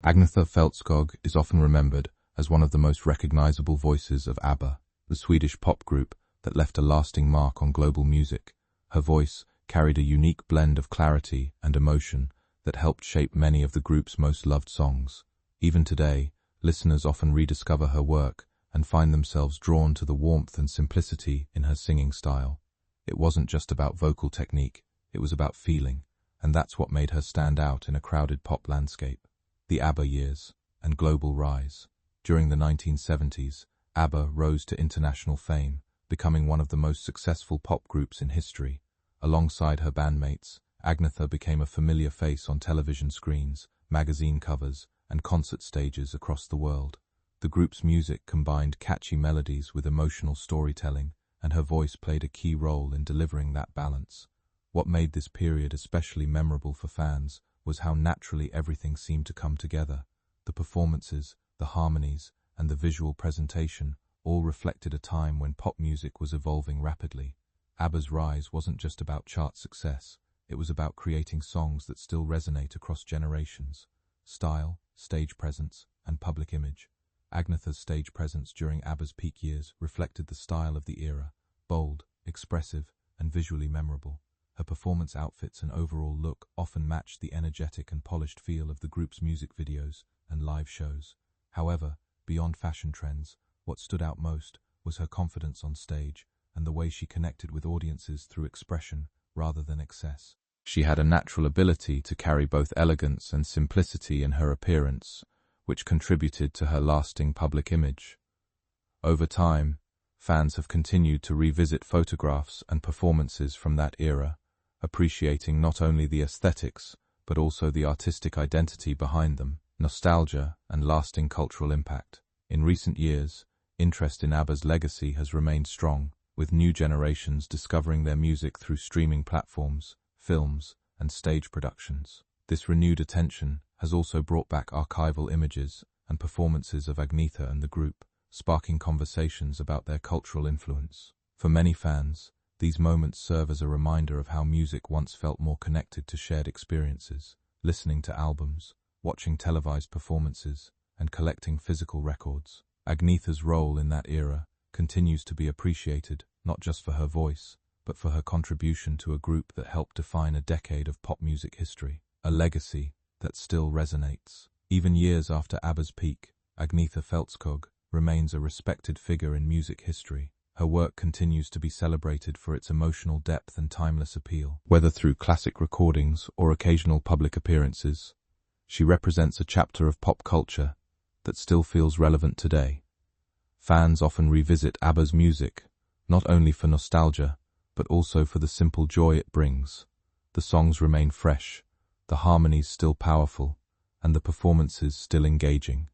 Agnetha Fältskog is often remembered as one of the most recognizable voices of ABBA, the Swedish pop group that left a lasting mark on global music. Her voice carried a unique blend of clarity and emotion that helped shape many of the group's most loved songs. Even today, listeners often rediscover her work and find themselves drawn to the warmth and simplicity in her singing style. It wasn't just about vocal technique, it was about feeling, and that's what made her stand out in a crowded pop landscape. The ABBA years and global rise. During the 1970s, ABBA rose to international fame, becoming one of the most successful pop groups in history. Alongside her bandmates, Agnetha became a familiar face on television screens, magazine covers, and concert stages across the world. The group's music combined catchy melodies with emotional storytelling, and her voice played a key role in delivering that balance. What made this period especially memorable for fans was how naturally everything seemed to come together. The performances, the harmonies, and the visual presentation all reflected a time when pop music was evolving rapidly. ABBA's rise wasn't just about chart success, it was about creating songs that still resonate across generations. Style, stage presence, and public image. Agnetha's stage presence during ABBA's peak years reflected the style of the era, bold, expressive, and visually memorable. Her performance outfits and overall look often matched the energetic and polished feel of the group's music videos and live shows. However, beyond fashion trends, what stood out most was her confidence on stage and the way she connected with audiences through expression rather than excess. She had a natural ability to carry both elegance and simplicity in her appearance, which contributed to her lasting public image. Over time, fans have continued to revisit photographs and performances from that era, appreciating not only the aesthetics, but also the artistic identity behind them, nostalgia, and lasting cultural impact. In recent years, interest in ABBA's legacy has remained strong, with new generations discovering their music through streaming platforms, films, and stage productions. This renewed attention has also brought back archival images and performances of Agnetha and the group, sparking conversations about their cultural influence. For many fans, these moments serve as a reminder of how music once felt more connected to shared experiences, listening to albums, watching televised performances, and collecting physical records. Agnetha's role in that era continues to be appreciated not just for her voice, but for her contribution to a group that helped define a decade of pop music history, a legacy that still resonates. Even years after ABBA's peak, Agnetha Fältskog remains a respected figure in music history. Her work continues to be celebrated for its emotional depth and timeless appeal. Whether through classic recordings or occasional public appearances, she represents a chapter of pop culture that still feels relevant today. Fans often revisit ABBA's music, not only for nostalgia, but also for the simple joy it brings. The songs remain fresh, the harmonies still powerful, and the performances still engaging.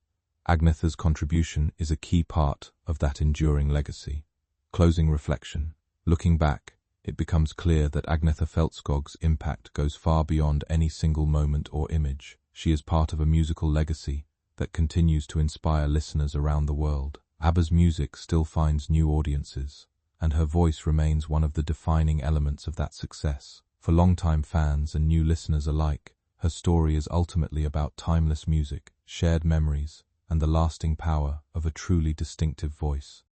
Agnetha's contribution is a key part of that enduring legacy. Closing reflection. Looking back, it becomes clear that Agnetha Fältskog's impact goes far beyond any single moment or image. She is part of a musical legacy that continues to inspire listeners around the world. ABBA's music still finds new audiences, and her voice remains one of the defining elements of that success. For longtime fans and new listeners alike, her story is ultimately about timeless music, shared memories, and the lasting power of a truly distinctive voice.